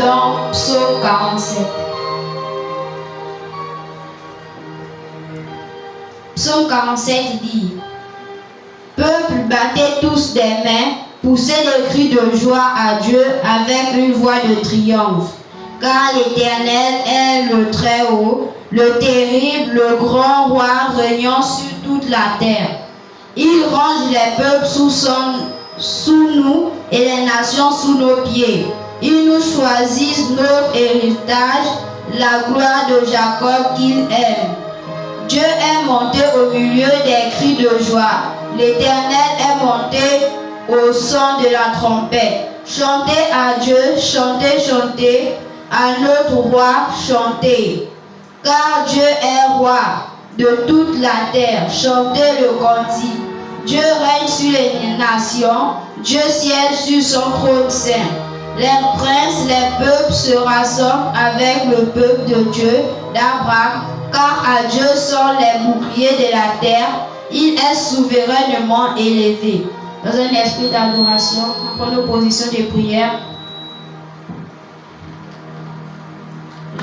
Lisons Psaume 47. Psaume 47 dit: Peuple, battez tous des mains, poussez des cris de joie à Dieu avec une voix de triomphe. Car l'Éternel est le Très-Haut, le terrible, le grand roi régnant sur toute la terre. Il range les peuples sous nous et les nations sous nos pieds. Il nous choisit notre héritage, la gloire de Jacob qu'il aime. Dieu est monté au milieu des cris de joie. L'Éternel est monté au son de la trompette. Chantez à Dieu, chantez, chantez, à notre roi, chantez. Car Dieu est roi de toute la terre. Chantez le cantique. Dieu règne sur les nations. Dieu siège sur son trône saint. Les princes, les peuples se rassemblent avec le peuple de Dieu, d'Abraham, car à Dieu sont les boucliers de la terre. Il est souverainement élevé. Dans un esprit d'adoration, on prend nos positions de prière.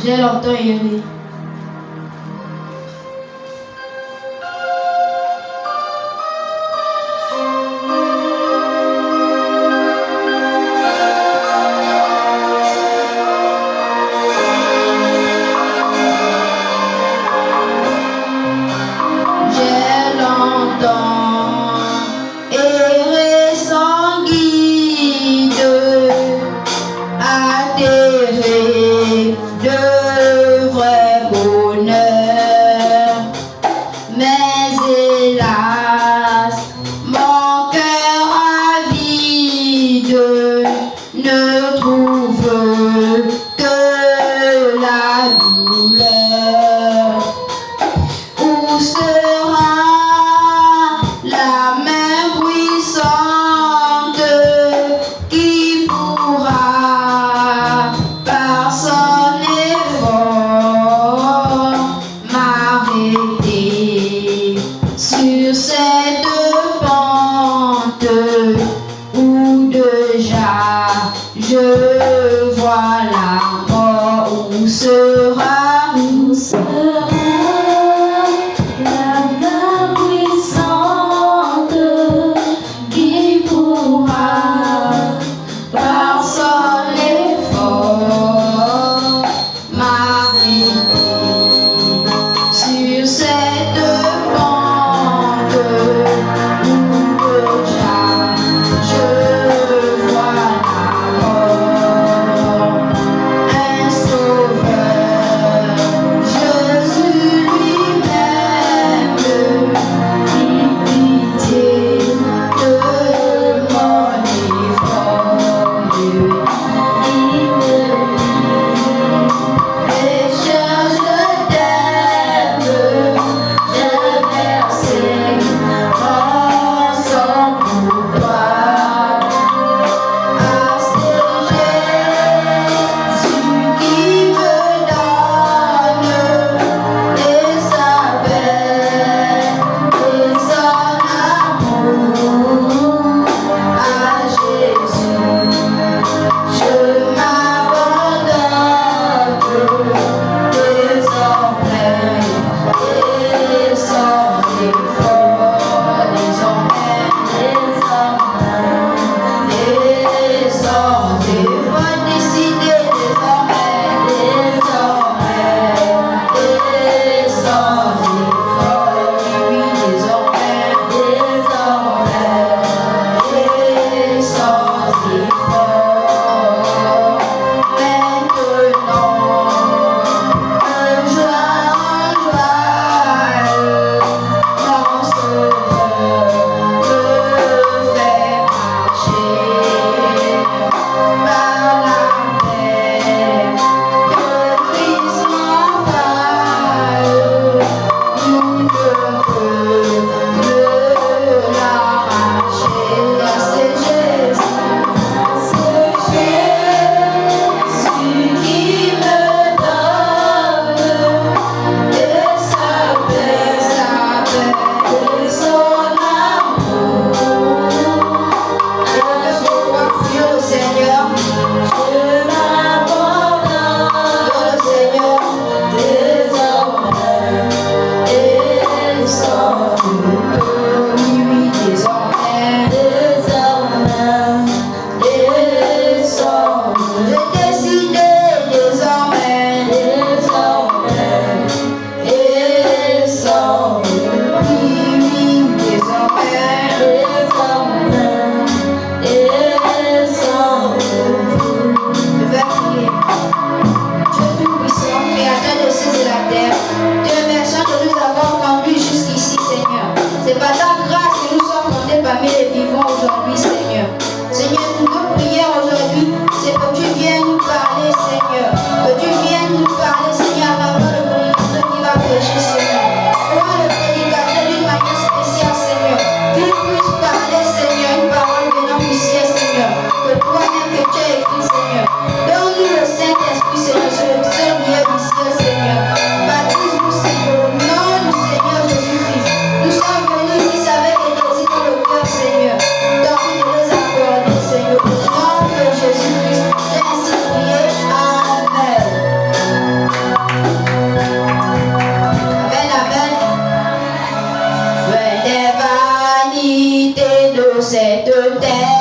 J'ai longtemps erré. Jésus nous parler, Seigneur. Que tu viennes nous parler, Seigneur, à travers le prédicateur qui va prêcher, Seigneur. Prends le prédicateur d'une manière spéciale, Seigneur. Qu'il puisse parler, Seigneur, une parole venant du ciel, Seigneur. Que toi-même que tu as écrit, Seigneur. Donne-nous le Saint-Esprit, Seigneur, sur le seul lieu du ciel, Seigneur. Baptise-nous, Seigneur, au nom du Seigneur Jésus-Christ. Nous sommes venus ici avec des désirs dans le cœur, Seigneur. Donne-nous de les accorder, Seigneur, au nom de Jésus-Christ. J'ai ainsi prié. Amen. Amen, amen. Loin des vanités de cette terre,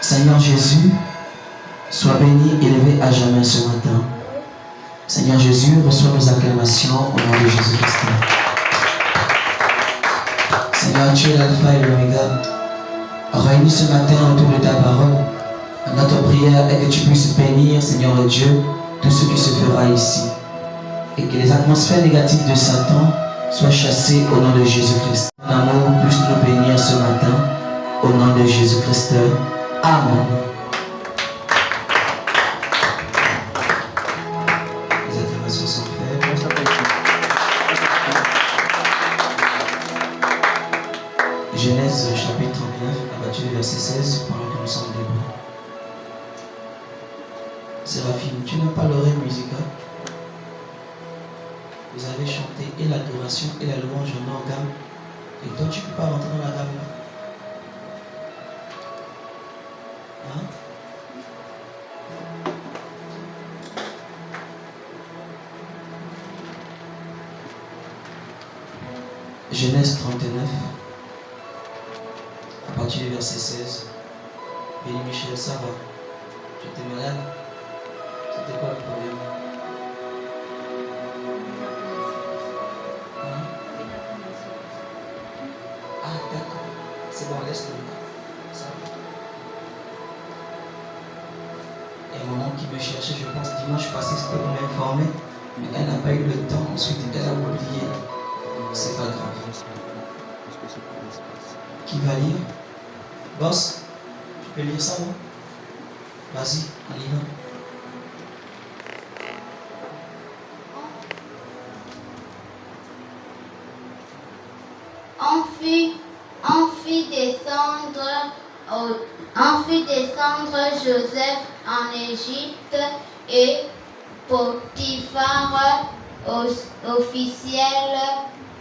Seigneur Jésus, sois béni, élevé à jamais ce matin. Seigneur Jésus, reçois nos acclamations au nom de Jésus-Christ. Seigneur, tu es l'alpha et l'oméga. Réunis ce matin autour de ta parole. Notre prière est que tu puisses bénir, Seigneur Dieu, tout ce qui se fera ici. Et que les atmosphères négatives de Satan soient chassées au nom de Jésus-Christ. L'amour puisse nous bénir ce matin au nom de Jésus-Christ. Amen. Les acclamations sont faites. Genèse chapitre 39, à partir du verset 16, pendant que nous sommes debout. Séraphine, tu n'as pas l'oreille musicale. Vous avez chanté et l'adoration et la louange en organe. Et toi, tu ne peux pas rentrer dans la gamme là. Hein? Genèse 39, à partir du verset 16. Béni Michel, ça va? Tu étais malade? C'était quoi le problème? Hein? Ah, d'accord. C'est bon, laisse-le. Ça va. Et maman qui me cherchait, je pense, dimanche passé, c'était pour m'informer. Mais elle n'a pas eu le temps. Ensuite, elle a oublié. C'est pas grave. Qui va lire? Boss, tu peux lire ça, non? Vas-y, on y va. On fit descendre Joseph en Égypte et Potiphar,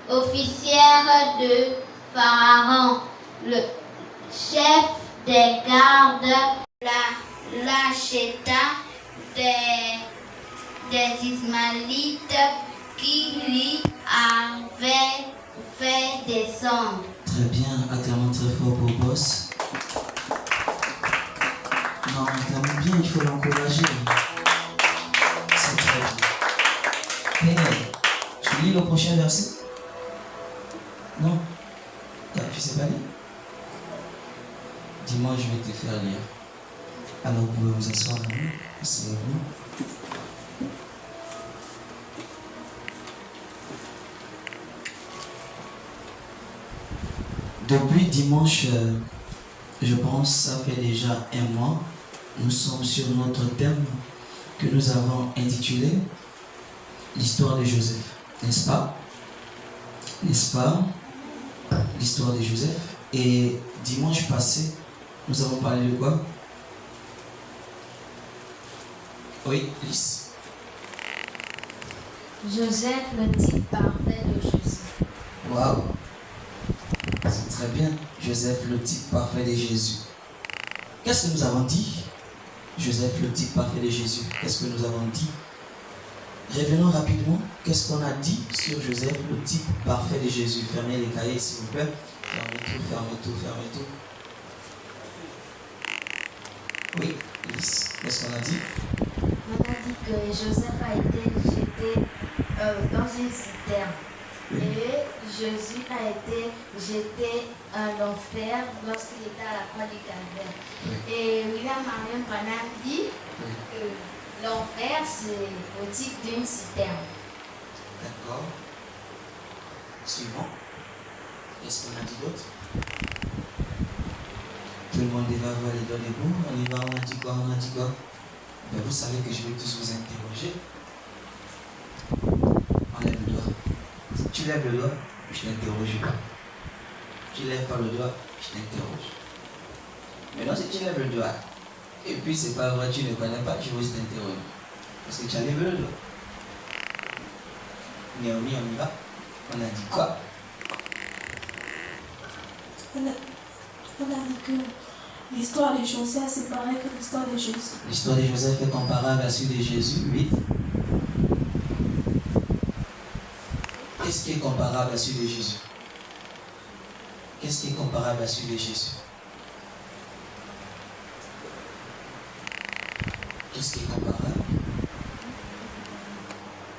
officière de Pharaon, le chef des gardes, l'acheta des Ismaélites qui lui avaient fait descendre. Très bien, acclamons très fort pour Boss. Non, acclamons bien, il faut l'encourager. C'est très bien. Pénel, tu lis le prochain verset? Non? Tu sais pas lire? Dis-moi, je vais te faire lire. Alors vous pouvez vous asseoir, asseyez-vous. Depuis dimanche, je pense, ça fait déjà un mois, nous sommes sur notre thème que nous avons intitulé l'histoire de Joseph, n'est-ce pas? N'est-ce pas? L'histoire de Joseph. Et dimanche passé, nous avons parlé de quoi? Oui, Lys. Joseph, le type parfait de Jésus. Waouh! C'est très bien. Joseph, le type parfait de Jésus. Qu'est-ce que nous avons dit? Joseph, le type parfait de Jésus. Qu'est-ce que nous avons dit? Revenons rapidement. Qu'est-ce qu'on a dit sur Joseph, le type parfait de Jésus? Fermez les cahiers, s'il vous plaît. Fermez tout, fermez tout, fermez tout. Oui, Lys. Qu'est-ce qu'on a dit? On a dit que Joseph a été jeté dans une citerne. Oui. Et Jésus a été jeté à l'enfer lorsqu'il était à la croix du Calvaire. Oui. Et William Marion Branham dit Oui. que l'enfer, c'est au type d'une citerne. D'accord. Suivant. Qu'est-ce qu'on a dit d'autre? Tout le monde va avoir les doigts debout. On y va, on a dit quoi? On a dit quoi? Ben, vous savez que je vais tous vous interroger. On lève le doigt. Si tu lèves le doigt, je t'interroge pas. Tu lèves pas le doigt, je t'interroge. Maintenant, si tu lèves le doigt, et puis c'est pas vrai, tu ne connais pas, je vais t'interroger. Parce que tu as levé le doigt. Naomi, on y va. On a dit quoi? On a dit que l'histoire de Joseph, c'est pareil que l'histoire de Jésus. L'histoire de Joseph est comparable à celle de Jésus, oui. Qu'est-ce qui est comparable à celui de Jésus? Qu'est-ce qui est comparable à celui de Jésus? Qu'est-ce qui est comparable?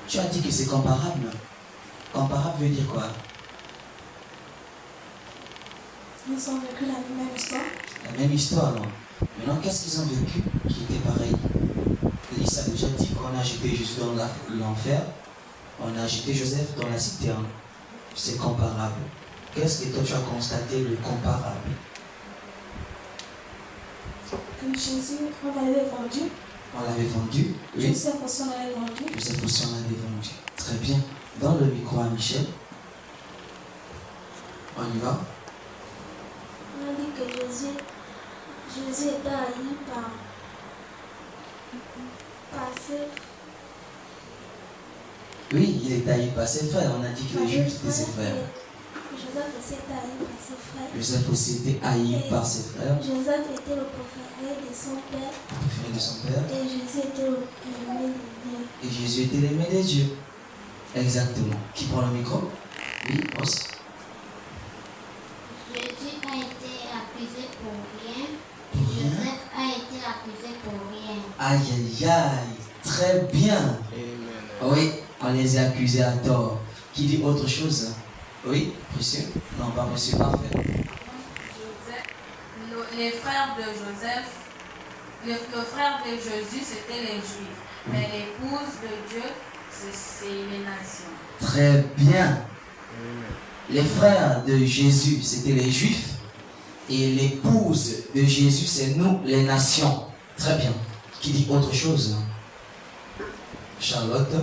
Tu as dit que c'est comparable. Comparable veut dire quoi? Ils ont vécu la même histoire. La même histoire, non? Maintenant, qu'est-ce qu'ils ont vécu qui était pareil? Lys a déjà dit qu'on a jeté Jésus dans l'enfer, on a jeté Joseph dans la citerne. C'est comparable. Qu'est-ce que toi tu as constaté de comparable? Que Jésus, on l'avait vendu. On l'avait vendu. Oui. Joseph aussi, on l'avait vendu. Joseph aussi, on l'avait vendu. Très bien. Dans le micro à Michel. On y va. On a dit que Jésus était haï Parce Oui, il est haï par ses frères. On a dit que les Juifs étaient ses frères. Joseph aussi était haï par ses frères. Joseph aussi était haï par ses frères. Joseph était le préféré de son père. Le préféré de son père. Et Jésus était l'aimé de Dieu. Et Jésus était l'aimé de Dieu. Exactement. Qui prend le micro? Oui, pense. Jésus a été accusé pour rien. Pour rien. Joseph a été accusé pour rien. Aïe, aïe, aïe. Très bien. Oui, on les a accusés à tort. Qui dit autre chose? Oui, précieux? Non, pas précieux, parfait. Les frères de Joseph, le frère de Jésus, c'était les Juifs. Mais l'épouse de Dieu, c'est les nations. Très bien. Les frères de Jésus, c'était les Juifs. Et l'épouse de Jésus, c'est nous, les nations. Très bien. Qui dit autre chose? Charlotte?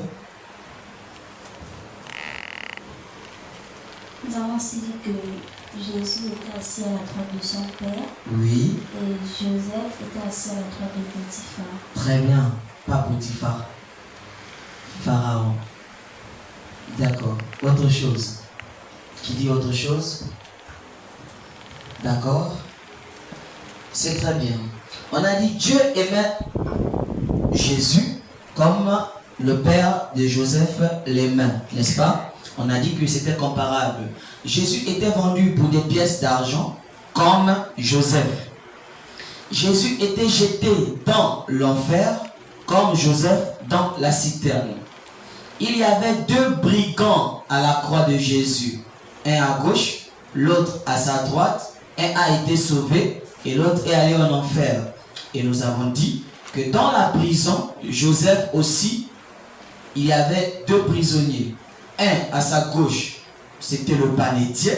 Nous avons aussi dit que Jésus était assis à la droite de son père Oui. et Joseph était assis à la droite de Potiphar. Très bien. Pas Potiphar. Pharaon. D'accord. Autre chose. Qui dit autre chose? D'accord. C'est très bien. On a dit Dieu aimait Jésus comme le père de Joseph l'aimait, n'est-ce pas? On a dit que c'était comparable. Jésus était vendu pour des pièces d'argent comme Joseph. Jésus était jeté dans l'enfer comme Joseph dans la citerne. Il y avait deux brigands à la croix de Jésus. Un à gauche, l'autre à sa droite. Un a été sauvé et l'autre est allé en enfer. Et nous avons dit que dans la prison, Joseph aussi, il y avait deux prisonniers. Un à sa gauche, c'était le panetier.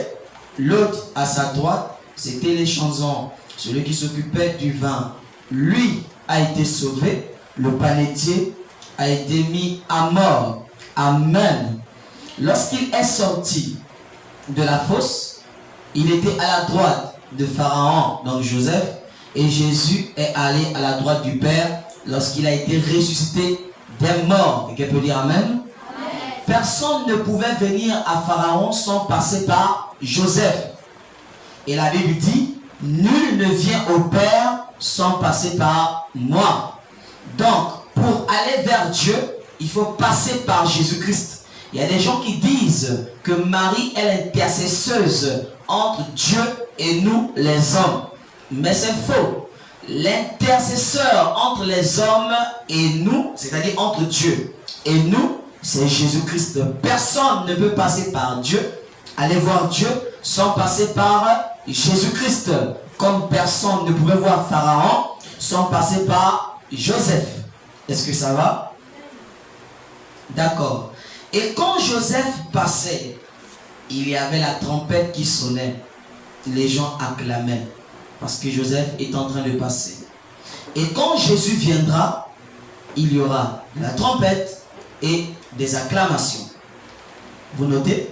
L'autre à sa droite, c'était les chansons. Celui qui s'occupait du vin. Lui a été sauvé. Le panetier a été mis à mort. Amen. Lorsqu'il est sorti de la fosse, il était à la droite de Pharaon, donc Joseph, et Jésus est allé à la droite du Père lorsqu'il a été ressuscité des morts. Quelqu'un peut dire Amen? Personne ne pouvait venir à Pharaon sans passer par Joseph. Et la Bible dit, nul ne vient au Père sans passer par moi. Donc, pour aller vers Dieu, il faut passer par Jésus-Christ. Il y a des gens qui disent que Marie est l'intercesseuse entre Dieu et nous, les hommes. Mais c'est faux. L'intercesseur entre les hommes et nous, c'est-à-dire entre Dieu et nous, c'est Jésus-Christ. Personne ne peut passer par Dieu, aller voir Dieu sans passer par Jésus-Christ. Comme personne ne pouvait voir Pharaon sans passer par Joseph. Est-ce que ça va? D'accord. Et quand Joseph passait, il y avait la trompette qui sonnait. Les gens acclamaient parce que Joseph est en train de passer. Et quand Jésus viendra, il y aura la trompette et des acclamations. Vous notez?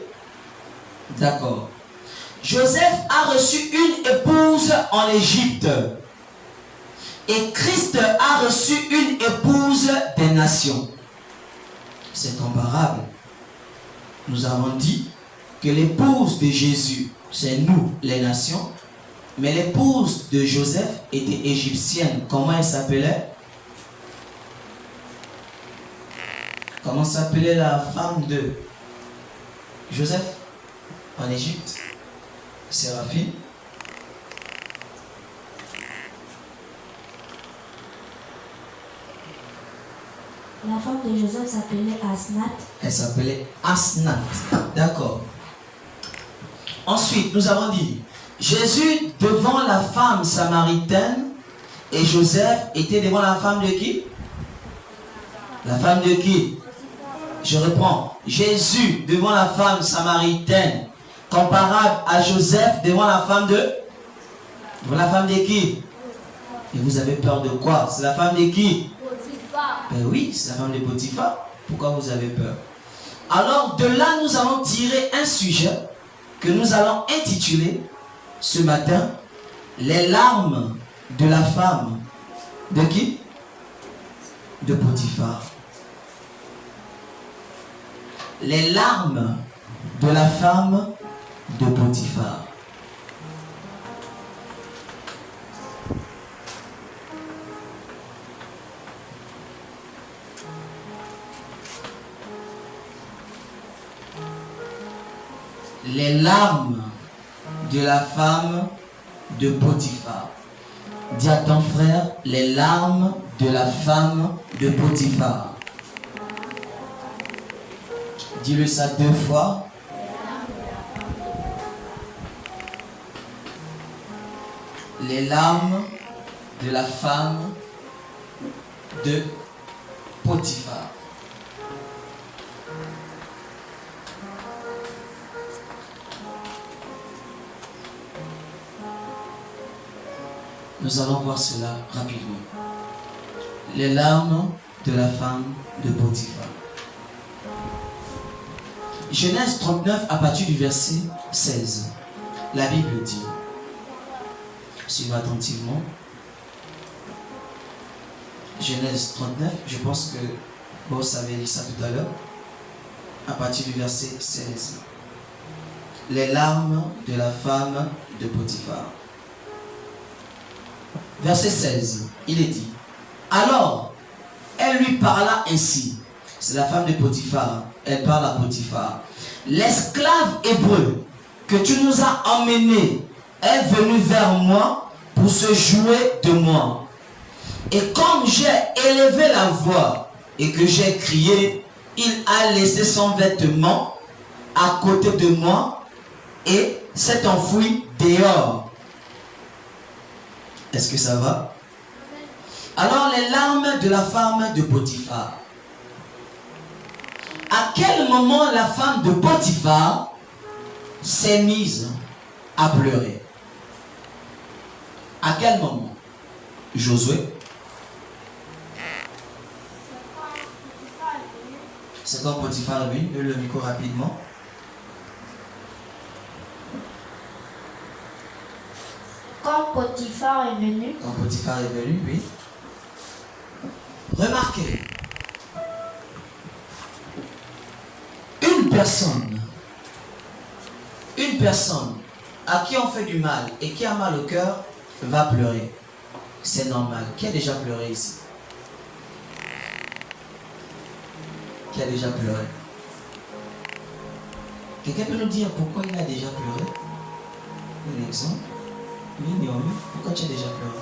D'accord. Joseph a reçu une épouse en Égypte. Et Christ a reçu une épouse des nations. C'est comparable. Nous avons dit que l'épouse de Jésus, c'est nous, les nations. Mais l'épouse de Joseph était égyptienne. Comment elle s'appelait? Comment s'appelait la femme de Joseph en Égypte? Séraphine. La femme de Joseph s'appelait Asnath. Elle s'appelait Asnath. D'accord. Ensuite, nous avons dit, Jésus devant la femme samaritaine et Joseph était devant la femme de qui? La femme de qui? Je reprends. Jésus devant la femme samaritaine, comparable à Joseph devant la femme de? Devant la femme de qui? Et vous avez peur de quoi? C'est la femme de qui? Ben oui, c'est la femme de Potiphar. Pourquoi vous avez peur? Alors de là, nous allons tirer un sujet que nous allons intituler ce matin les larmes de la femme. De qui? de Potiphar. Les larmes de la femme de Potiphar. Les larmes de la femme de Potiphar. Dis à ton frère, les larmes de la femme de Potiphar. Dis-le ça 2 fois. Les larmes de la femme de Potiphar. Nous allons voir cela rapidement. Les larmes de la femme de Potiphar. Genèse 39 à partir du verset 16. La Bible dit, suivez attentivement. Genèse 39, je pense que vous avez lu ça tout à l'heure. À partir du verset 16. Les larmes de la femme de Potiphar. Verset 16, il est dit, alors, elle lui parla ainsi. C'est la femme de Potiphar, elle parle à Potiphar. L'esclave hébreu que tu nous as emmené est venu vers moi pour se jouer de moi. Et comme j'ai élevé la voix et que j'ai crié, il a laissé son vêtement à côté de moi et s'est enfui dehors. Est-ce que ça va? Alors les larmes de la femme de Potiphar. À quel moment la femme de Potiphar s'est mise à pleurer? À quel moment? Josué? C'est quand Potiphar est venu, le micro rapidement. Quand Potiphar est venu, Quand Potiphar est venu, oui. Remarquez, une personne à qui on fait du mal et qui a mal au cœur va pleurer. C'est normal. Qui a déjà pleuré ici? Qui a déjà pleuré? Quelqu'un peut nous dire pourquoi il a déjà pleuré? Un exemple? Oui, Naomi, pourquoi tu as déjà pleuré?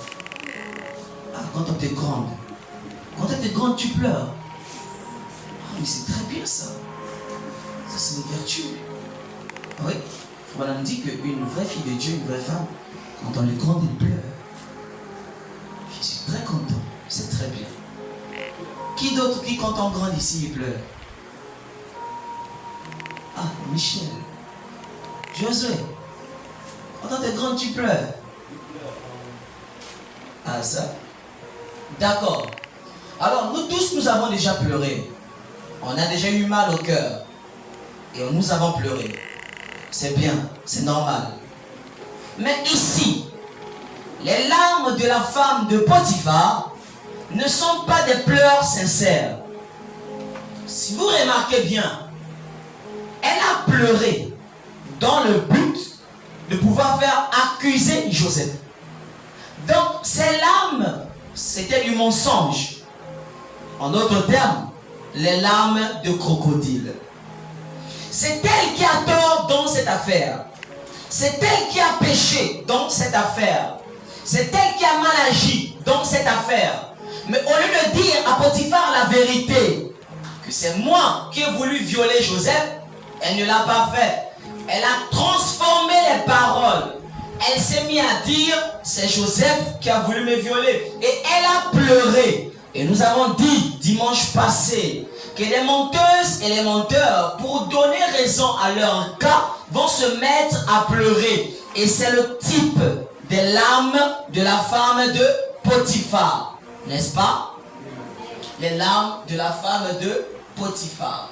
Ah, quand on était grande. Quand tu étais grande, tu pleures. Ah, mais c'est très bien ça. Ça, c'est une vertu. Ah oui, Madame dit qu'une vraie fille de Dieu, une vraie femme, quand on est grande, elle pleure. Je suis très content. C'est très bien. Qui d'autre qui, quand on grandit ici, il pleure? Ah, Michel. Josué. Quand tu es grande, tu pleures. Ah, ça? D'accord. Alors, nous tous, nous avons déjà pleuré. On a déjà eu mal au cœur. Et nous avons pleuré. C'est bien, c'est normal. Mais ici, les larmes de la femme de Potiphar ne sont pas des pleurs sincères. Si vous remarquez bien, elle a pleuré dans le but de pouvoir faire accuser Joseph. Donc, ces larmes, c'était du mensonge. En d'autres termes, les larmes de crocodile. C'est elle qui a tort dans cette affaire. C'est elle qui a péché dans cette affaire. C'est elle qui a mal agi dans cette affaire. Mais au lieu de dire à Potiphar la vérité, que c'est moi qui ai voulu violer Joseph, elle ne l'a pas fait. Elle a transformé les paroles. Elle s'est mise à dire, c'est Joseph qui a voulu me violer. Et elle a pleuré. Et nous avons dit dimanche passé que les menteuses et les menteurs, pour donner raison à leur cas, vont se mettre à pleurer. Et c'est le type des larmes de la femme de Potiphar. N'est-ce pas? Les larmes de la femme de Potiphar.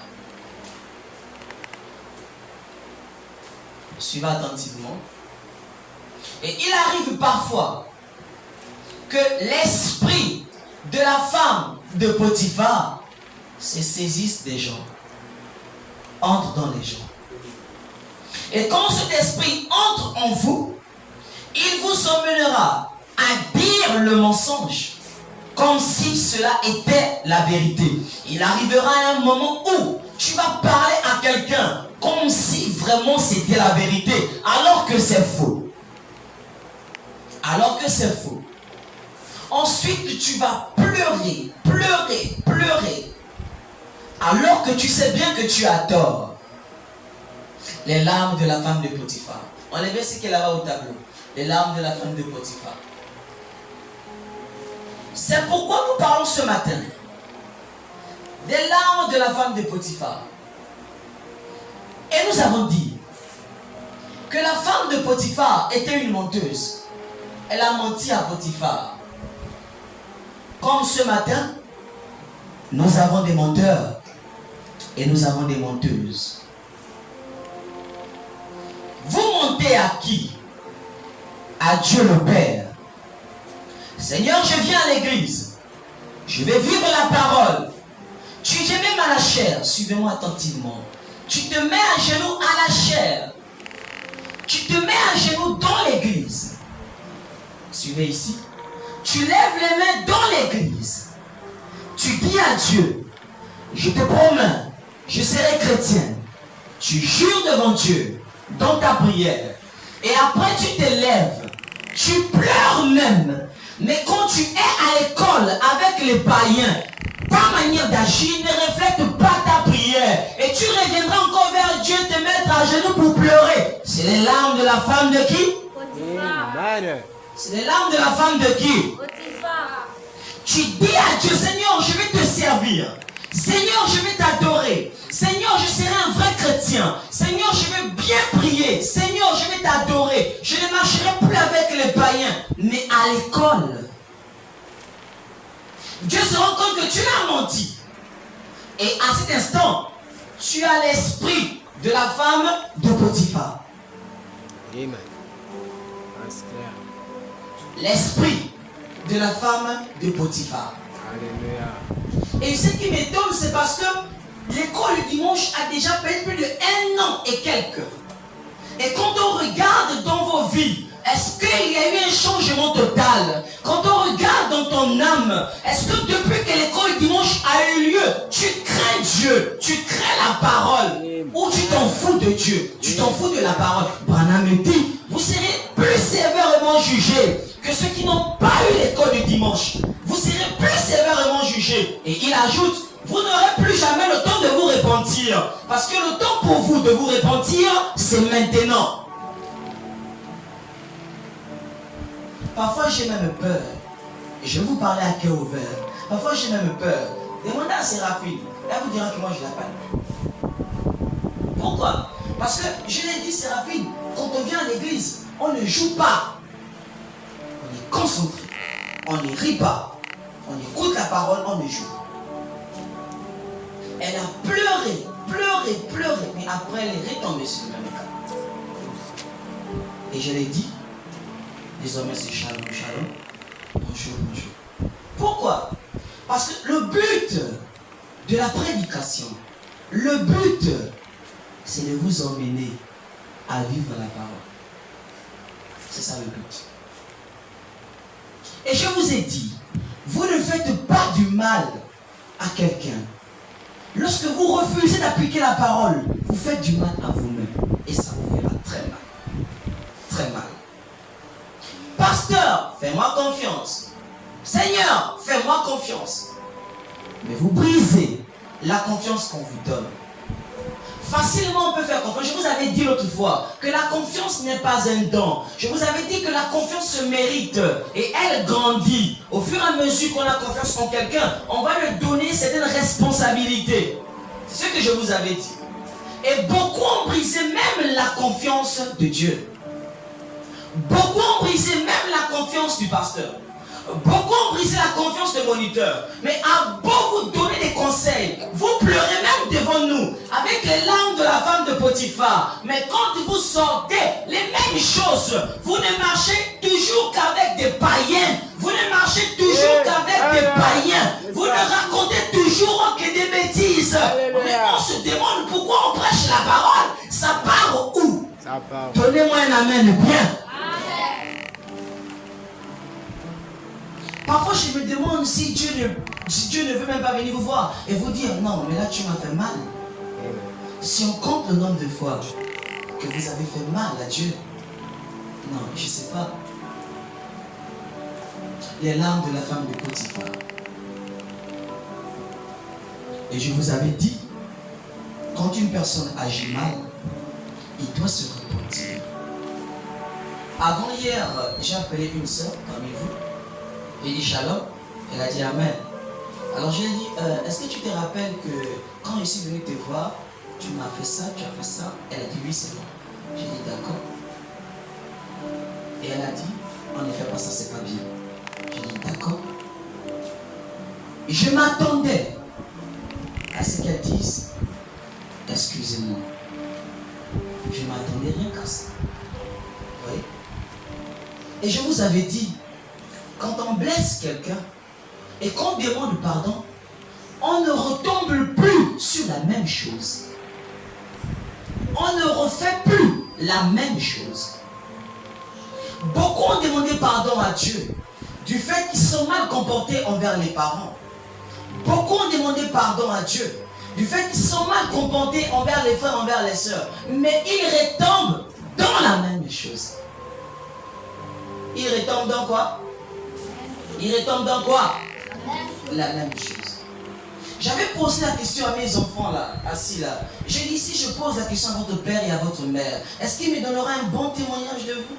Suivez attentivement. Et il arrive parfois que l'esprit de la femme de Potiphar se saisissent des gens, entrent dans les gens. Et quand cet esprit entre en vous, il vous emmènera à dire le mensonge comme si cela était la vérité. Il arrivera un moment où tu vas parler à quelqu'un comme si vraiment c'était la vérité, alors que c'est faux. Alors que c'est faux. Ensuite, tu vas pleurer, pleurer, pleurer, alors que tu sais bien que tu as tort. Les larmes de la femme de Potiphar. Enlevez ce qui est là-bas au tableau. Les larmes de la femme de Potiphar. C'est pourquoi nous parlons ce matin des larmes de la femme de Potiphar. Et nous avons dit que la femme de Potiphar était une menteuse. Elle a menti à Potiphar. Comme ce matin, nous avons des menteurs et nous avons des menteuses. Vous mentez à qui? À Dieu le Père. Seigneur, je viens à l'église. Je vais vivre la parole. Tu viens même à la chair. Suivez-moi attentivement. Tu te mets à genoux à la chair. Tu te mets à genoux dans l'église. Suivez ici. Tu lèves les mains dans l'église. Tu dis à Dieu, je te promets, je serai chrétien. Tu jures devant Dieu dans ta prière. Et après tu te lèves. Tu pleures même. Mais quand tu es à l'école avec les païens, ta manière d'agir ne reflète pas ta prière. Et tu reviendras encore vers Dieu te mettre à genoux pour pleurer. C'est les larmes de la femme de qui? Amen. C'est les larmes de la femme de qui? Tu dis à Dieu, Seigneur, je vais te servir. Seigneur, je vais t'adorer. Seigneur, je serai un vrai chrétien. Seigneur, je vais bien prier. Seigneur, je vais t'adorer. Je ne marcherai plus avec les païens. Mais à l'école, Dieu se rend compte que tu l'as menti. Et à cet instant, tu as l'esprit de la femme de Potiphar. Amen. C'est clair. L'esprit de la femme de Potiphar. Alléluia. Et ce qui m'étonne, c'est parce que l'école du dimanche a déjà payé plus de 1 an et quelques. Et quand on regarde dans vos vies, est-ce qu'il y a eu un changement total? Quand on regarde dans ton âme, est-ce que depuis que l'école du dimanche a eu lieu, tu crains Dieu, tu crains la parole, ou tu t'en fous de Dieu, tu t'en fous de la parole? Branham dit, vous serez plus sévèrement jugés que ceux qui n'ont pas eu l'école du dimanche. Vous serez plus sévèrement jugés. Et il ajoute, vous n'aurez plus jamais le temps de vous repentir. Parce que le temps pour vous de vous repentir, c'est maintenant. Parfois j'ai même peur. Et je vais vous parler à cœur ouvert. Parfois j'ai même peur. Demandez à Séraphine. Elle vous dira que moi je la parle. Pourquoi? Parce que je l'ai dit, Séraphine, quand on vient à l'église, on ne joue pas. On est concentré. On ne rit pas. On écoute la parole, on ne joue. Elle a pleuré, pleuré, pleuré. Mais après, elle est retombée sur le même cas. Et je l'ai dit, désormais c'est shalom, shalom. Bonjour, bonjour. Pourquoi? Parce que le but de la prédication, le but, c'est de vous emmener à vivre la parole. C'est ça le but. Et je vous ai dit, vous ne faites pas du mal à quelqu'un. Lorsque vous refusez d'appliquer la parole, vous faites du mal à vous-même. Et ça vous fera très mal. Très mal. Pasteur, fais-moi confiance. Seigneur, fais-moi confiance. Mais vous brisez la confiance qu'on vous donne. Facilement on peut faire confiance. Je vous avais dit l'autre fois que la confiance n'est pas un don. Je vous avais dit que la confiance se mérite et elle grandit. Au fur et à mesure qu'on a confiance en quelqu'un, on va lui donner certaines responsabilités. C'est ce que je vous avais dit. Et beaucoup ont brisé même la confiance de Dieu. Beaucoup ont brisé même la confiance du pasteur. Beaucoup ont brisé la confiance des moniteurs. Mais à beau vous donner des conseils, vous pleurez même devant nous avec les larmes de la femme de Potiphar. Mais quand vous sortez les mêmes choses, vous ne marchez toujours qu'avec des païens. Vous ne marchez toujours qu'avec des païens. Vous ne racontez toujours que des bêtises. Mais on se demande pourquoi on prêche la parole. Ça part où? Ça part. Donnez-moi un amen bien. Parfois, je me demande si Dieu ne veut même pas venir vous voir et vous dire non, mais là tu m'as fait mal. Si on compte le nombre de fois que vous avez fait mal à Dieu, non, je ne sais pas. Les larmes de la femme de Potiphar. Et je vous avais dit, quand une personne agit mal, il doit se repentir. Avant hier, j'ai appelé une soeur parmi vous. J'ai dit shalom, elle a dit amen. Alors je lui ai dit, est-ce que tu te rappelles que quand je suis venu te voir, tu m'as fait ça, tu as fait ça? Elle a dit oui, c'est bon. J'ai dit d'accord. Et elle a dit, en effet, pas ça, c'est pas bien. J'ai dit d'accord. Je m'attendais à ce qu'elle dise, excusez-moi. Je ne m'attendais rien qu'à ça. Vous voyez? Et je vous avais dit, quand on blesse quelqu'un et qu'on demande pardon, on ne retombe plus sur la même chose. On ne refait plus la même chose. Beaucoup ont demandé pardon à Dieu du fait qu'ils se sont mal comportés envers les parents. Beaucoup ont demandé pardon à Dieu du fait qu'ils se sont mal comportés envers les frères, envers les sœurs. Mais ils retombent dans la même chose. Ils retombent dans quoi? Ils retombent dans quoi? La même chose. J'avais posé la question à mes enfants là, assis là. J'ai dit, si je pose la question à votre père et à votre mère, est-ce qu'il me donnera un bon témoignage de vous?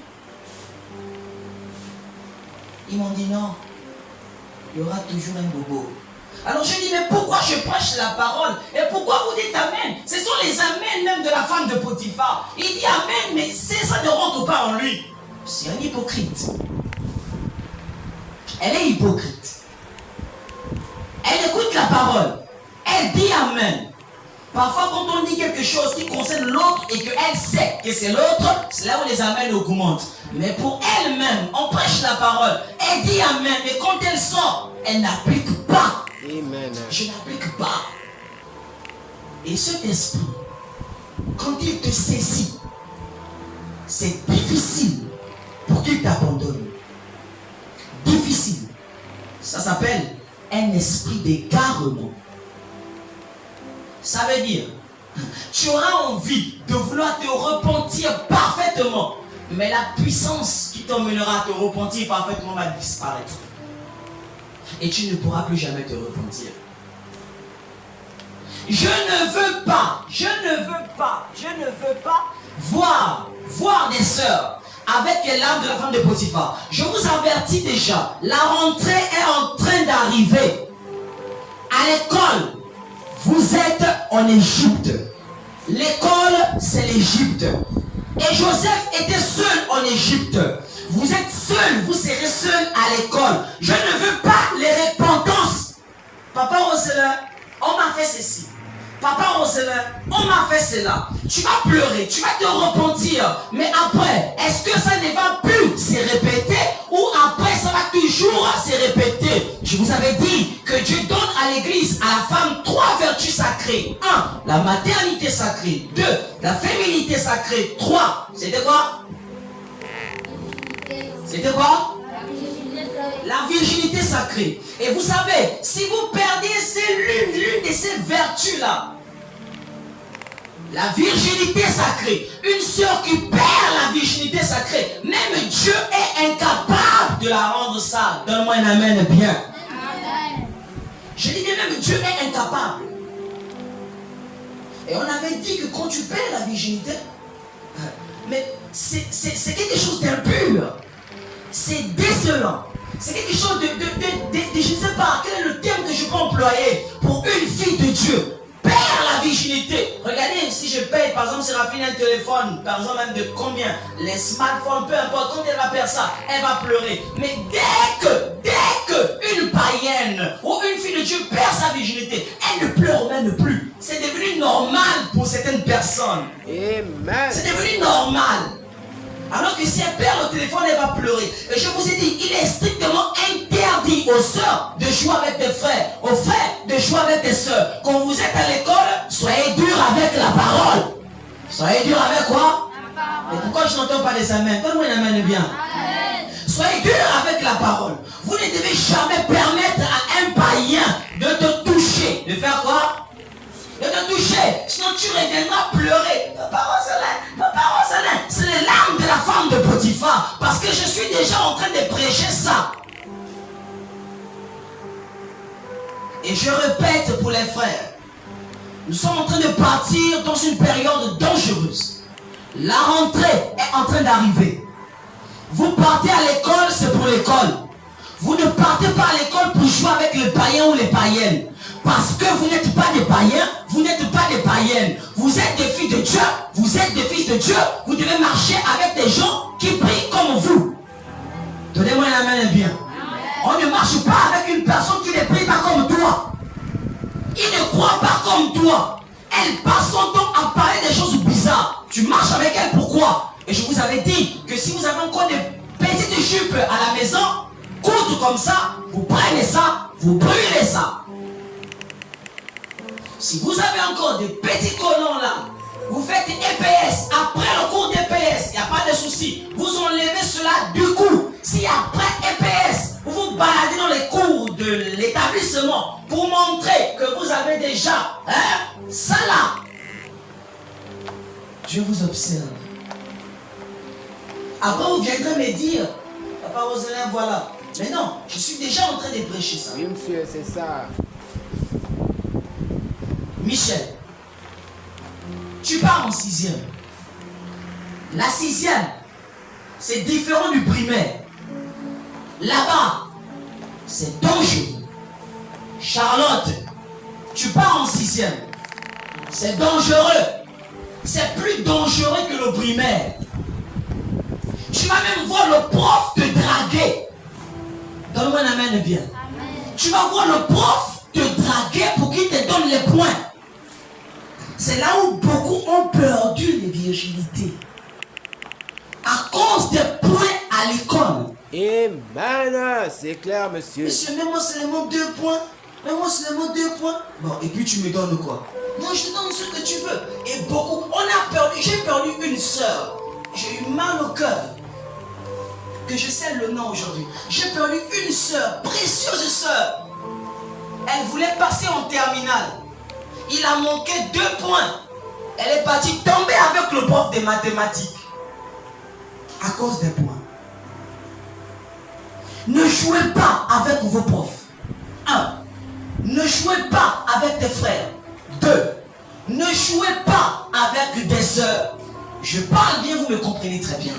Ils m'ont dit non. Il y aura toujours un bobo. Alors j'ai dit, mais pourquoi je prêche la parole? Et pourquoi vous dites amen? Ce sont les amens même de la femme de Potiphar. Il dit amen, mais ça ne rentre pas en lui. C'est un hypocrite. Elle est hypocrite. Elle écoute la parole. Elle dit amen. Parfois, quand on dit quelque chose qui concerne l'autre et qu'elle sait que c'est l'autre, c'est là où les amens augmentent. Mais pour elle-même, on prêche la parole. Elle dit amen. Mais quand elle sort, elle n'applique pas. Amen. Je n'applique pas. Et cet esprit, quand il te saisit, c'est difficile pour qu'il t'abandonne. Difficile. Ça s'appelle un esprit d'égarement. Ça veut dire, tu auras envie de vouloir te repentir parfaitement, mais la puissance qui t'emmènera à te repentir parfaitement va disparaître. Et tu ne pourras plus jamais te repentir. Je ne veux pas voir des sœurs avec les larmes de la femme de Potiphar. Je vous avertis déjà, la rentrée est en train d'arriver. À l'école, vous êtes en Égypte. L'école, c'est l'Égypte. Et Joseph était seul en Égypte. Vous êtes seul, vous serez seul à l'école. Je ne veux pas les repentances. Papa Roselin, on m'a fait ceci. Papa Roselin, on m'a fait cela. Tu vas pleurer, tu vas te repentir. Mais après, est-ce que ça ne va plus se répéter? Ou après, ça va toujours se répéter? Je vous avais dit que Dieu donne à l'église, à la femme, 3 vertus sacrées. 1, la maternité sacrée. 2, la féminité sacrée. 3, c'était quoi? C'était quoi? La virginité sacrée. Et vous savez, si vous perdez l'une de ces vertus-là, la virginité sacrée, une sœur qui perd la virginité sacrée, même Dieu est incapable de la rendre sale. Donne-moi un amen bien. Amen. Je dis bien, même Dieu est incapable. Et on avait dit que quand tu perds la virginité, mais c'est quelque chose d'impur. C'est désolant. C'est quelque chose de je ne sais pas quel est le terme que je peux employer pour une fille de Dieu. Perd la virginité. Regardez, si je paye, par exemple, Séraphine un téléphone, par exemple, même de combien? Les smartphones, peu importe, quand elle va perdre ça, elle va pleurer. Mais dès que une païenne ou une fille de Dieu perd sa virginité, elle ne pleure même plus. C'est devenu normal pour certaines personnes. Amen. C'est devenu normal. Alors que si elle perd le téléphone, elle va pleurer. Et je vous ai dit, il est strictement interdit aux sœurs de jouer avec des frères, aux frères de jouer avec des sœurs. Quand vous êtes à l'école, soyez dur avec la parole. Soyez dur avec quoi? Et pourquoi je n'entends pas les amens? Donne-moi une amen bien. Soyez dur avec la parole. Vous ne devez jamais permettre à un païen de te toucher. De faire quoi? De te toucher. Sinon tu reviendras pleurer. Papa Rosalin, c'est les larmes de la femme de Potiphar. Parce que je suis déjà en train de prêcher ça. Et je répète pour les frères. Nous sommes en train de partir dans une période dangereuse. La rentrée est en train d'arriver. Vous partez à l'école, c'est pour l'école. Vous ne partez pas à l'école pour jouer avec les païens ou les païennes. Parce que vous n'êtes pas des païens, vous n'êtes pas des païennes. Vous êtes des filles de Dieu, vous êtes des fils de Dieu. Vous devez marcher avec des gens qui prient comme vous. Donnez-moi la main bien. On ne marche pas avec une personne qui ne prie pas comme toi. Il ne croit pas comme toi. Elle passe son temps à parler des choses bizarres. Tu marches avec elle, pourquoi? Et je vous avais dit que si vous avez encore des petites jupes à la maison, courtes comme ça, vous prenez ça, vous brûlez ça. Si vous avez encore des petits colons là, vous faites EPS, après le cours d'EPS, il n'y a pas de souci. Vous enlevez cela du coup. Si après EPS, vous vous baladez dans les cours de l'établissement pour montrer que vous avez déjà ça là, je vous observe. Après vous viendrez me dire, Papa Rosalin, voilà. Mais non, je suis déjà en train de prêcher ça. Oui, monsieur, c'est ça. Michel, tu pars en 6e. La 6e, c'est différent du primaire. Là-bas, c'est dangereux. Charlotte, tu pars en 6e. C'est dangereux. C'est plus dangereux que le primaire. Tu vas même voir le prof te draguer. Donne-moi la main bien. Tu vas voir le prof te draguer pour qu'il te donne les points. C'est là où beaucoup ont perdu les virginités. À cause des points à l'école. Amen. C'est clair, monsieur. Monsieur, mets-moi seulement 2 points. Mets-moi seulement 2 points. Bon, et puis tu me donnes quoi? Non, je te donne ce que tu veux. Et beaucoup, j'ai perdu une sœur. J'ai eu mal au cœur. Que je sais le nom aujourd'hui. J'ai perdu une sœur, précieuse sœur. Elle voulait passer en terminale. Il a manqué 2 points. Elle est partie tomber avec le prof de mathématiques. À cause des points. Ne jouez pas avec vos profs. 1. Ne jouez pas avec tes frères. 2. Ne jouez pas avec des sœurs. Je parle bien, vous me comprenez très bien.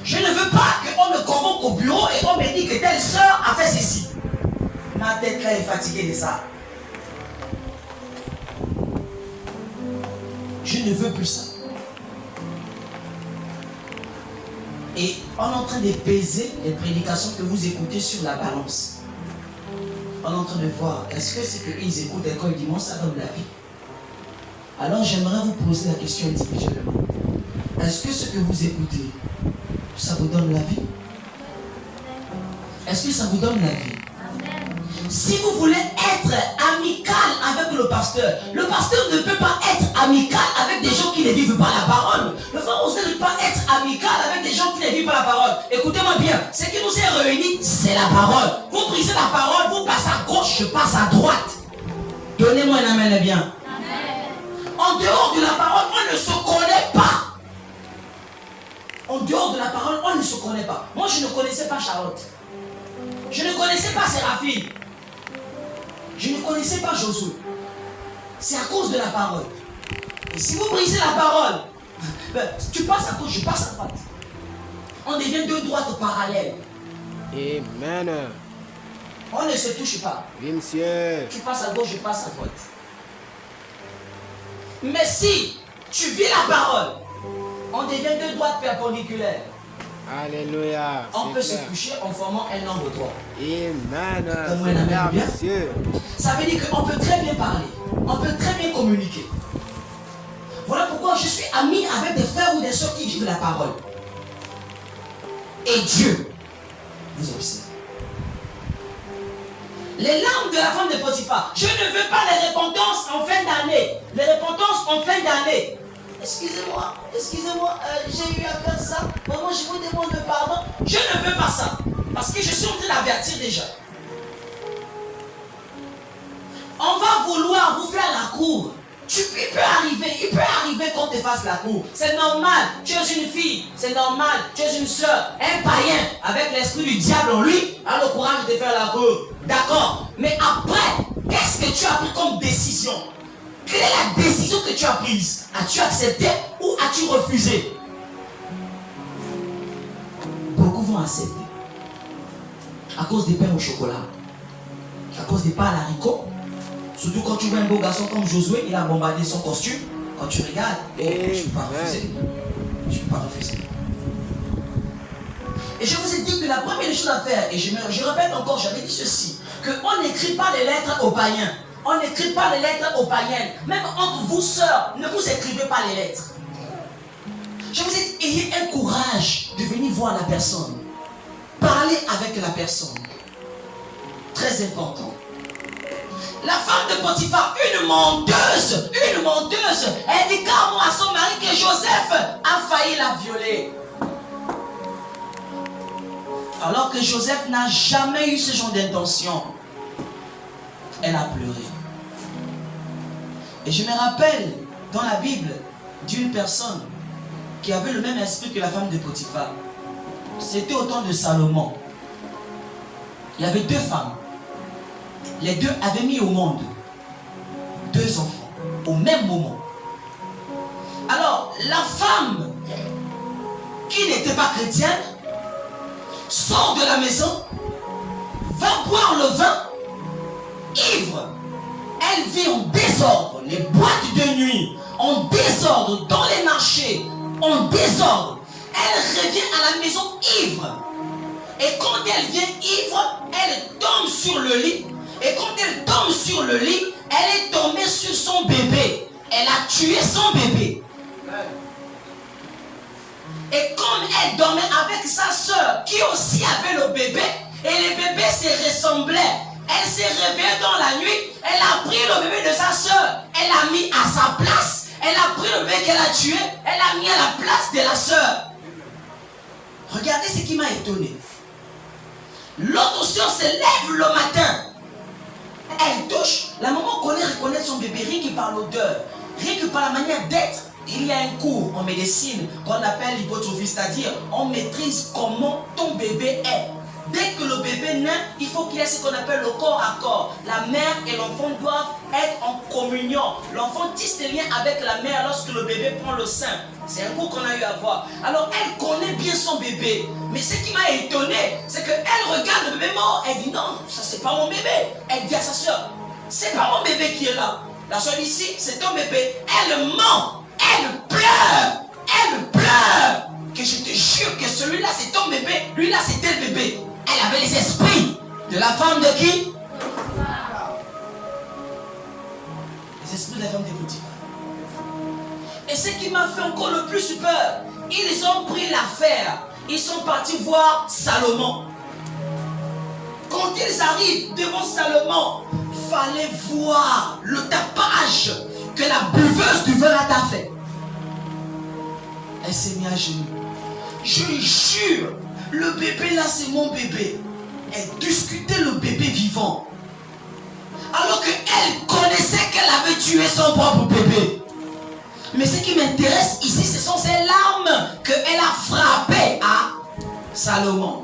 Je ne veux pas qu'on me convoque au bureau et on me dit que telle sœur a fait ceci. Ma tête là est fatiguée de ça. Je ne veux plus ça. Et on est en train de peser les prédications que vous écoutez sur la balance. On est en train de voir, est-ce que ce qu'ils écoutent l'école dimanche, ça donne la vie? Alors j'aimerais vous poser la question individuellement. Est-ce que ce que vous écoutez, ça vous donne la vie? Est-ce que ça vous donne la vie? Si vous voulez être amical avec le pasteur ne peut pas être amical avec des gens qui ne vivent pas la parole. Le frère ne peut pas être amical avec des gens qui ne vivent pas la parole. Écoutez-moi bien, ce qui nous est réunis, c'est la parole. Vous brisez la parole, vous passez à gauche, je passe à droite. Donnez-moi une amen bien. En dehors de la parole, on ne se connaît pas. En dehors de la parole, on ne se connaît pas. Moi, je ne connaissais pas Charlotte. Je ne connaissais pas Séraphine. Je ne connaissais pas Josué. C'est à cause de la parole. Et si vous brisez la parole, tu passes à gauche, je passe à droite. On devient 2 droites parallèles. Amen. On ne se touche pas. Oui, monsieur. Tu passes à gauche, je passe à droite. Mais si tu vis la parole, on devient 2 droites perpendiculaires. Alléluia. On peut se coucher en formant un nombre 3. Amen. Donne-moi la main, bien. Monsieur. Ça veut dire qu'on peut très bien parler. On peut très bien communiquer. Voilà pourquoi je suis ami avec des frères ou des soeurs qui vivent la parole. Et Dieu vous observe. Les larmes de la femme de Potiphar. Je ne veux pas les repentances en fin d'année. Les repentances en fin d'année. Excusez-moi, j'ai eu à faire ça. Maman, je vous demande pardon. Je ne veux pas ça. Parce que je suis en train d'avertir déjà. On va vouloir vous faire la cour. Il peut arriver qu'on te fasse la cour. C'est normal. Tu es une fille. C'est normal. Tu es une soeur. Un païen avec l'esprit du diable en lui a le courage de te faire la cour. D'accord. Mais après, qu'est-ce que tu as pris comme décision? Quelle est la décision que tu as prise? As-tu accepté ou as-tu refusé? Beaucoup vont accepter. À cause des pains au chocolat. À cause des pains à l'haricot. Surtout quand tu vois un beau garçon comme Josué, il a bombardé son costume. Quand tu regardes, je ne peux pas refuser. Je ne peux pas refuser. Et je vous ai dit que la première chose à faire, et je répète encore, j'avais dit ceci, qu'on n'écrit pas les lettres aux païens. On n'écrit pas les lettres aux païennes. Même entre vous, sœurs, ne vous écrivez pas les lettres. Je vous ai dit, ayez un courage de venir voir la personne. Parlez avec la personne. Très important. La femme de Potiphar, une menteuse, elle dit carrément à son mari que Joseph a failli la violer. Alors que Joseph n'a jamais eu ce genre d'intention. Elle a pleuré. Et je me rappelle dans la Bible d'une personne qui avait le même esprit que la femme de Potiphar. C'était au temps de Salomon. Il y avait 2 femmes. Les 2 avaient mis au monde 2 enfants au même moment. Alors, la femme qui n'était pas chrétienne sort de la maison, va boire le vin, ivre. Elle vit en désordre, les boîtes de nuit, en désordre, dans les marchés, en désordre. Elle revient à la maison ivre. Et quand elle vient ivre, elle tombe sur le lit. Et quand elle tombe sur le lit, elle est tombée sur son bébé. Elle a tué son bébé. Et comme elle dormait avec sa soeur, qui aussi avait le bébé, et les bébés se ressemblaient, elle s'est réveillée dans la nuit, elle a pris le bébé de sa soeur, elle l'a mis à sa place, elle a pris le bébé qu'elle a tué, elle l'a mis à la place de la soeur. Regardez ce qui m'a étonné. L'autre soeur se lève le matin. Elle touche. La maman reconnaît son bébé, rien que par l'odeur, rien que par la manière d'être. Il y a un cours en médecine qu'on appelle l'hypotrophie, c'est-à-dire on maîtrise comment ton bébé est. Dès que le bébé naît, il faut qu'il y ait ce qu'on appelle le corps à corps. La mère et l'enfant doivent être en communion. L'enfant tisse des liens avec la mère lorsque le bébé prend le sein. C'est un cours qu'on a eu à voir. Alors elle connaît bien son bébé. Mais ce qui m'a étonné, c'est qu'elle regarde le bébé mort. Elle dit non, ça c'est pas mon bébé. Elle dit à sa soeur, c'est pas mon bébé qui est là. La soeur dit ici, c'est ton bébé. Elle ment. Elle pleure. Elle pleure. Que je te jure que celui-là c'est ton bébé. Lui-là c'était le bébé. Elle avait les esprits de la femme de qui? Les esprits de la femme de Potiphar. Et ce qui m'a fait encore le plus peur, ils ont pris l'affaire. Ils sont partis voir Salomon. Quand ils arrivent devant Salomon, fallait voir le tapage que la buveuse du vin a fait. Elle s'est mise à genoux. Je lui jure, le bébé là c'est mon bébé. Elle discutait le bébé vivant. Alors qu'elle connaissait qu'elle avait tué son propre bébé. Mais ce qui m'intéresse ici, ce sont ces larmes qu'elle a frappées à Salomon.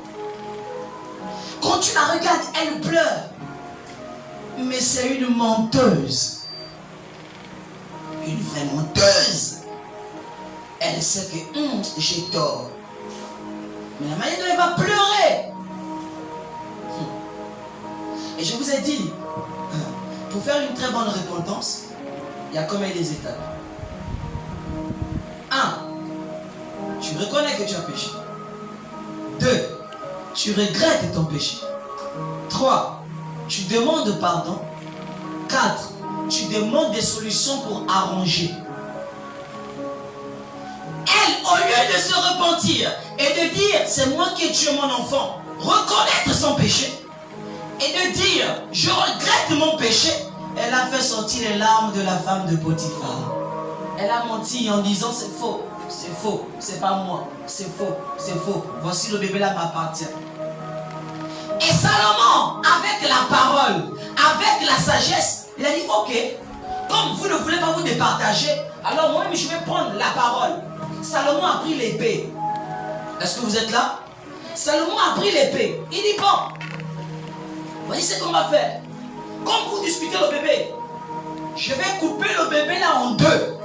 Quand tu la regardes, elle pleure. Mais c'est une menteuse. Une vraie menteuse. Elle sait que j'ai tort. Mais la manière dont elle va pleurer. Et je vous ai dit, pour faire une très bonne repentance, il y a combien des étapes? 1. Tu reconnais que tu as péché. 2. Tu regrettes ton péché. 3. Tu demandes pardon. 4. Tu demandes des solutions pour arranger. mentir et de dire c'est moi qui ai tué mon enfant, reconnaître son péché et de dire je regrette mon péché, elle a fait sortir les larmes de la femme de Potiphar. Elle a menti en disant c'est faux, c'est pas moi, c'est faux, voici le bébé là m'appartient. Et Salomon, avec la parole, avec la sagesse, il a dit ok, comme vous ne voulez pas vous départager, alors moi je vais prendre la parole. Salomon a pris l'épée. Est-ce que vous êtes là? Salomon a pris l'épée. Il dit bon, voici ce qu'on va faire. Comme vous discutez le bébé, je vais couper le bébé là en deux.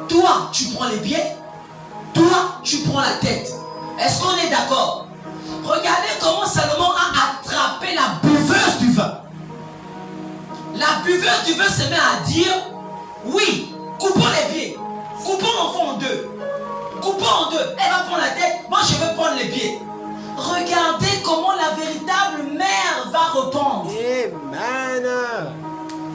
Toi, tu prends les pieds. Toi, tu prends la tête. Est-ce qu'on est d'accord? Regardez comment Salomon a attrapé la buveuse du vin. La buveuse du vin se met à dire oui, coupons les pieds. Coupons l'enfant en deux. Coupons en deux. Elle va prendre la tête. Moi, je vais prendre les pieds. Regardez comment la véritable mère va répondre. Amen.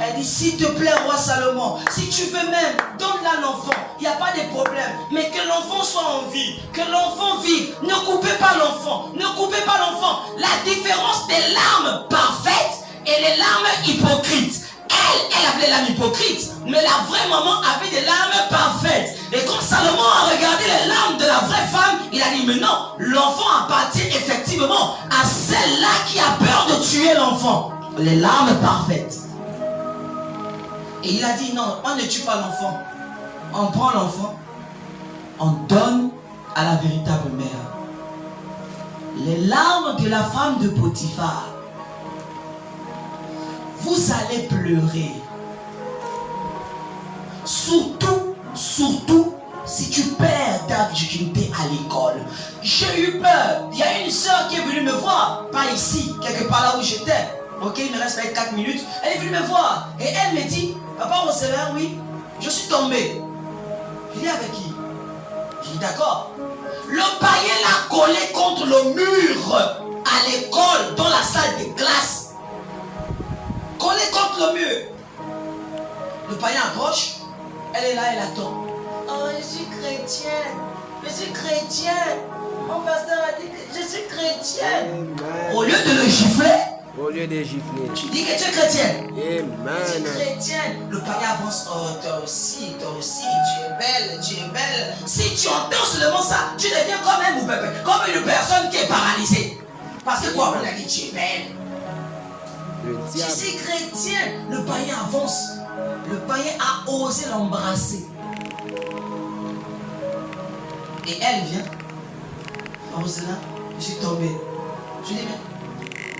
Elle dit, s'il te plaît, roi Salomon, si tu veux même, donne-la l'enfant. Il n'y a pas de problème. Mais que l'enfant soit en vie. Que l'enfant vive. Ne coupez pas l'enfant. Ne coupez pas l'enfant. La différence des larmes parfaites et les larmes hypocrites. Elle avait des larmes hypocrites. Mais la vraie maman avait des larmes parfaites. Et quand Salomon a regardé les larmes de la vraie femme, il a dit, mais non, l'enfant appartient effectivement à celle-là qui a peur de tuer l'enfant. Les larmes parfaites. Et il a dit, non, on ne tue pas l'enfant. On prend l'enfant, on donne à la véritable mère. Les larmes de la femme de Potiphar. Vous allez pleurer. Surtout si tu perds ta virginité à l'école. J'ai eu peur. Il y a une soeur qui est venue me voir, pas ici, quelque part là où j'étais. Ok, il me reste peut-être 4 minutes. Elle est venue me voir et elle me dit, papa receveur, oui, je suis tombé. Je dis avec qui? Je dis d'accord. Le païen l'a collé contre le mur à l'école, dans la salle de classe. Collé contre le mur. Le païen approche, elle est là, elle attend. Oh, je suis chrétienne. Je suis chrétienne. Mon pasteur a dit que je suis chrétienne. Amen. Au lieu de le gifler, Au lieu de gifler. tu dis que tu es chrétienne. Amen. Tu es chrétienne. Le païen avance. Oh, toi aussi, tu es belle, tu es belle. Si tu entends seulement ça, tu deviens comme un bébé, comme une personne qui est paralysée. Parce que quoi, on a dit tu es belle. Le Je diable. suis chrétienne. Le païen avance. Le païen a osé l'embrasser. Et elle vient. Rosela, je suis tombé. Je dis, mais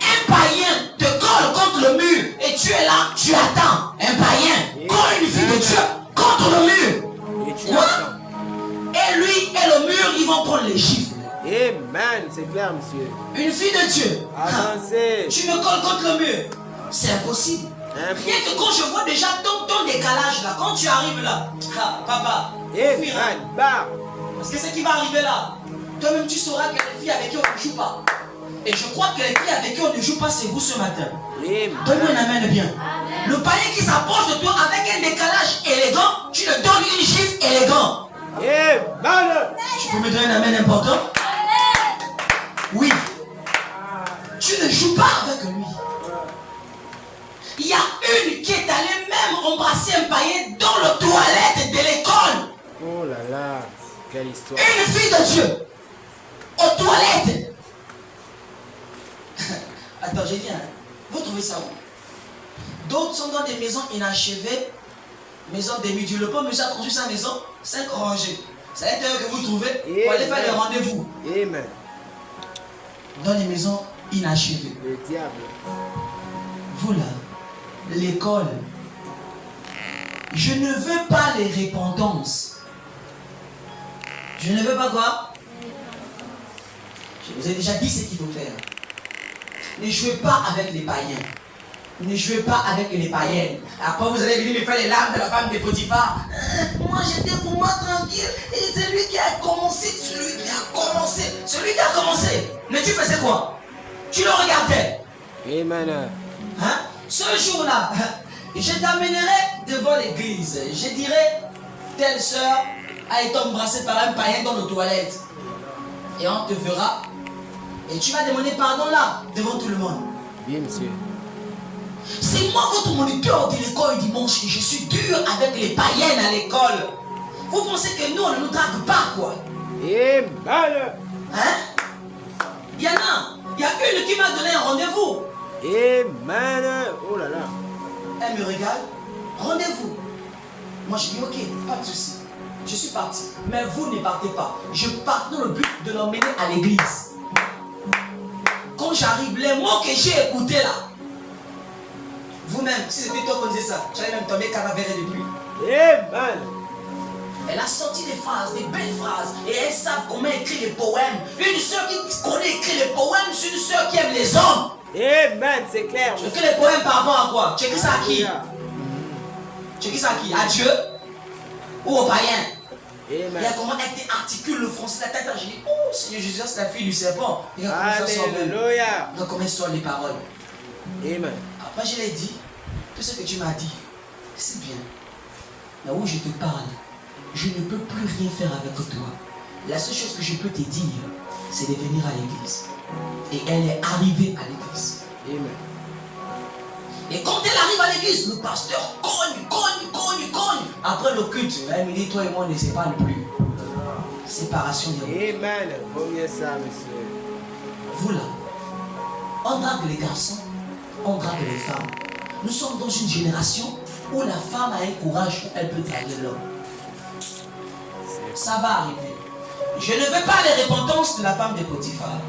un païen te colle contre le mur et tu es là, tu attends. Un païen colle une fille de Dieu contre le mur. Et tu Quoi? attends. Et lui et le mur, ils vont prendre les gifles. Amen. C'est clair, monsieur. Une fille de Dieu. Avancez. Tu me colles contre le mur. C'est impossible. Rien que quand je vois déjà ton décalage là, quand tu arrives là, papa, fuira. Amen. Bah. Parce que ce qui va arriver là, toi-même tu sauras que les filles avec qui on ne joue pas. Et je crois que les filles avec qui on ne joue pas, c'est vous ce matin. Amen. Donne-moi un amen bien. Le païen qui s'approche de toi avec un décalage élégant, tu le donnes une gifle élégant. Amen. Tu peux me donner un amen important? Oui. Tu ne joues pas avec lui. Il y a une qui est allée même embrasser un païen dans le toilette de l'école. Oh là là. Quelle histoire. Une fille de Dieu. Aux toilettes. Attends, j'ai dit, vous trouvez ça où? D'autres sont dans des maisons inachevées, maisons demi-dieu. Le pauvre monsieur a construit sa maison, 5 orangers. C'est à l'intérieur que vous trouvez pour aller faire des rendez-vous. Amen. Dans les maisons inachevées. Le diable. Vous là, l'école. Je ne veux pas les répentances. Je ne veux pas quoi? Je vous ai déjà dit ce qu'il faut faire. Ne jouez pas avec les païens. Ne jouez pas avec les païennes. Après vous allez venir me faire les larmes de la femme de Potiphar. Moi j'étais pour moi tranquille. Et c'est lui qui a commencé. Celui qui a commencé. Mais tu faisais quoi? Tu le regardais. Amen. Hein? Ce jour-là, je t'amènerai devant l'église. Je dirai, telle soeur a été embrassée par un païen dans nos toilettes. et on te verra. Et tu vas demander pardon là, devant tout le monde. Oui, monsieur. C'est moi votre moniteur de l'école dimanche et je suis dur avec les païennes à l'école. Vous pensez que nous, on ne nous drague pas, quoi? Amen. Hein? Il y en a. Il y a une qui m'a donné un rendez-vous. Amen. Oh là là. Elle me regarde. Rendez-vous. Moi, je dis ok, pas de souci. Je suis parti. Mais vous ne partez pas. Je pars dans le but de l'emmener à l'église. Quand j'arrive, les mots que j'ai écoutés là, vous-même, si c'était toi qui disais ça, j'allais même tomber cadavéré de pluie. Amen. Elle a sorti des phrases, des belles phrases, et elles savent comment écrire les poèmes. Une soeur qui connaît écrire les poèmes, c'est une soeur qui aime les hommes. Amen, c'est clair. Tu écris les poèmes par rapport à quoi? Tu écris ça à qui? Tu écris ça à qui? À Dieu? Ou aux païens? Amen. Regarde comment elle articule le français, la tête. Je dis, oh Seigneur Jésus, c'est la fille du serpent. Regarde comment ça sort même. Alléluia. Regarde comment sortent les paroles. Amen. Après, je l'ai dit, tout ce que tu m'as dit, c'est bien. Mais où je te parle, je ne peux plus rien faire avec toi. La seule chose que je peux te dire, c'est de venir à l'église. Et elle est arrivée à l'église. Amen. Et quand elle arrive à l'église, le pasteur cogne. Après le culte, elle me dit, toi et moi, on ne se parle plus. Séparation des routes. Amen. Combien ça, monsieur? Vous là, on drague les garçons, on drague les femmes. Nous sommes dans une génération où la femme a un courage où elle peut draguer l'homme. Ça va arriver. Je ne veux pas les repentances de la femme de Potiphar.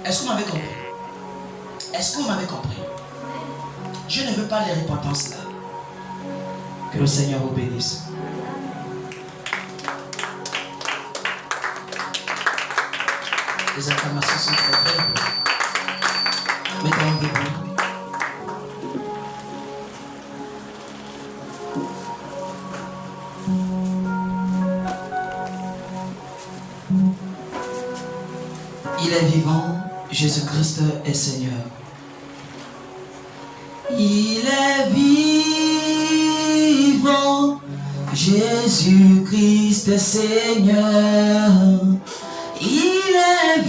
Est-ce que vous m'avez compris? Est-ce que vous m'avez compris? Je ne veux pas les repentances là. Que le Seigneur vous bénisse. Les acclamations sont très faibles. Mettons debout. Il est vivant, Jésus-Christ est Seigneur. Il est vivant, Jésus-Christ est Seigneur. Il est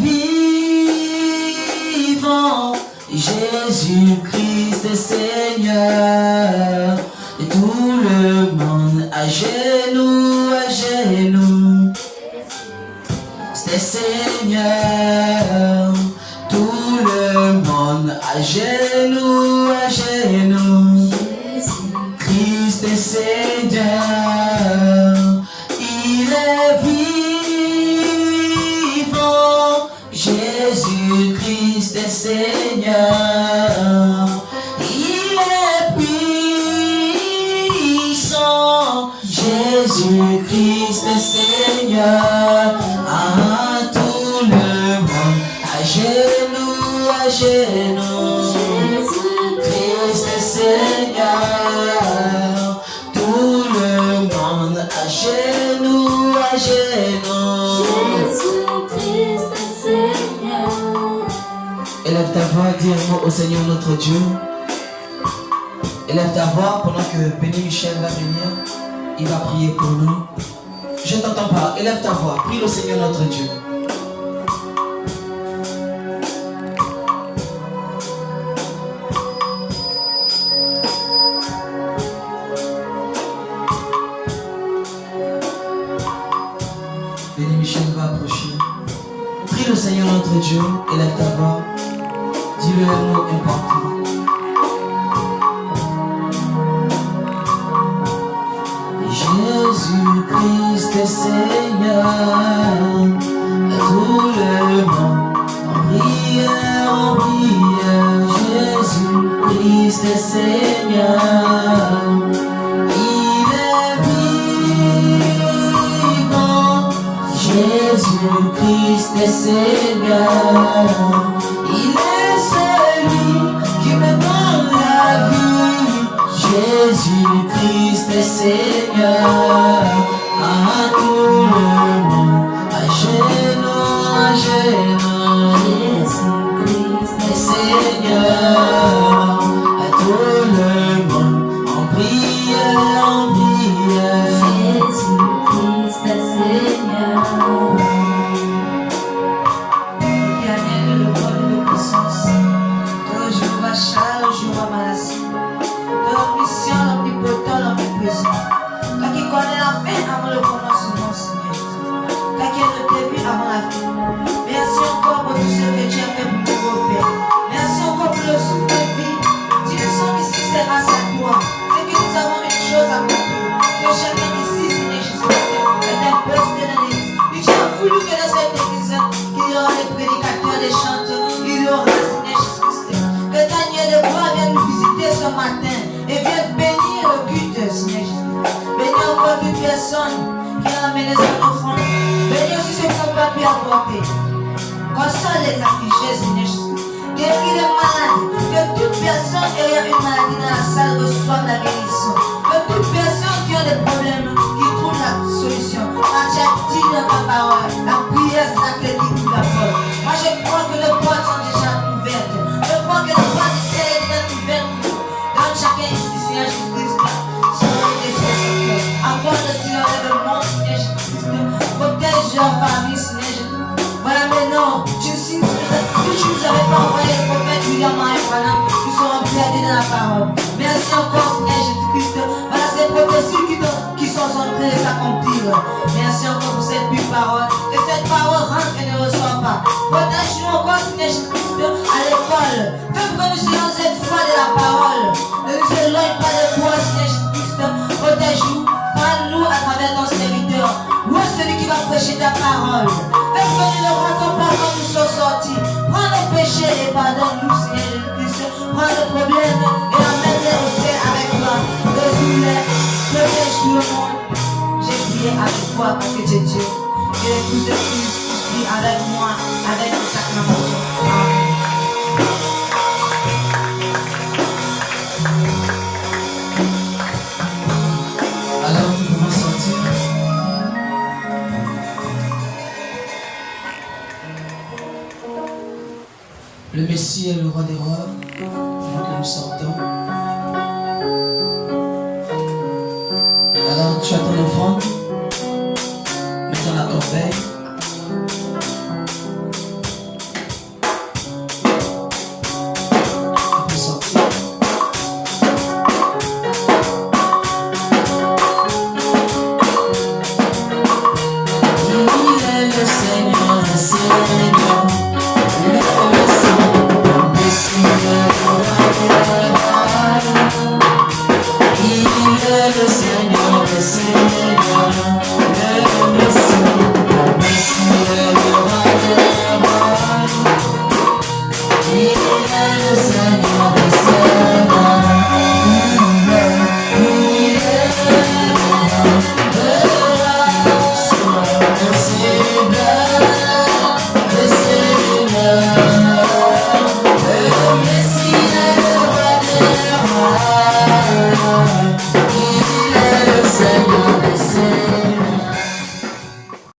vivant, Jésus-Christ est Seigneur. Et tout le monde à genoux, c'est Seigneur. Tout le monde à genoux, Christ est Seigneur. Il est vivant, Jésus-Christ est Seigneur. Il est puissant, Jésus-Christ est Seigneur. Ah, tout le monde à genoux, Christ est Seigneur. Tout le monde à genoux, Jésus-Christ est Seigneur. Élève ta voix, dis un mot au Seigneur notre Dieu. Élève ta voix pendant que Béni Michel va venir. Il va prier pour nous. Je ne t'entends pas. Élève ta voix. Prie le Seigneur notre Dieu. Béni Michel va approcher. Prie le Seigneur notre Dieu. Élève ta voix. Dis-le un mot important. Jésus-Christ est Seigneur. Tout le monde en prière, Jésus-Christ est Seigneur. Il est vivant, Jésus-Christ est Seigneur. Il est celui qui me donne la vie. Jésus-Christ est Seigneur. À tout le monde, à genoux, Jésus-Christ est Seigneur. À tout le monde, en prière, Jésus-Christ est Seigneur. ce matin et viens bénir le culte, Seigneur Jésus. Bénis encore toute personne qui a amené son offrande. Bénis aussi ceux qui n'ont pas pu apporter. Console les affligés, Seigneur Jésus. Guéris les malades. Que toute personne ayant une maladie dans la salle reçoive la guérison. Que toute personne qui a des problèmes, qui trouve la solution. Quand tu as dit dans ta parole, la prière c'est la clé qui la porte. Moi je crois que les portes sont déjà ouvertes. Je crois que les portes du ciel sont ouvertes. Dans chacun ici, Seigneur Jésus-Christ. Accorde, Seigneur, le monde, Seigneur Jésus-Christ. Protège leur famille, Seigneur Jésus. Voilà maintenant, si tu ne nous avais pas envoyé le prophète William Marie Branham, nous serons perdus dans la parole. Merci encore, Seigneur Jésus-Christ. Voilà ces prophéties qui sont en train de s'accomplir. Merci encore pour cette pure parole. Que cette parole rentre et ne ressort pas. Protège-nous encore, Seigneur Jésus-Christ, à l'école. Fais que nous soyons cette foi de la parole. Ne nous éloigne pas de toi, Seigneur Jésus-Christ. Protège-nous. Parle-nous à travers ton serviteur. Où est celui qui va prêcher ta parole? Fais que nous ne rentrons pas quand nous sommes sortis. Prends nos péchés et pardonne-nous, Seigneur Jésus-Christ. Prends nos problèmes et amène-les au ciel avec toi. Résous-les, protège tout le monde. J'ai prié avec toi parce que tu es Dieu. Que l'épouse de Christ prie avec moi, avec le sacrement. Amen. Alors nous pouvons sortir. Le Messie est le roi des rois. Pendant que nous sortons,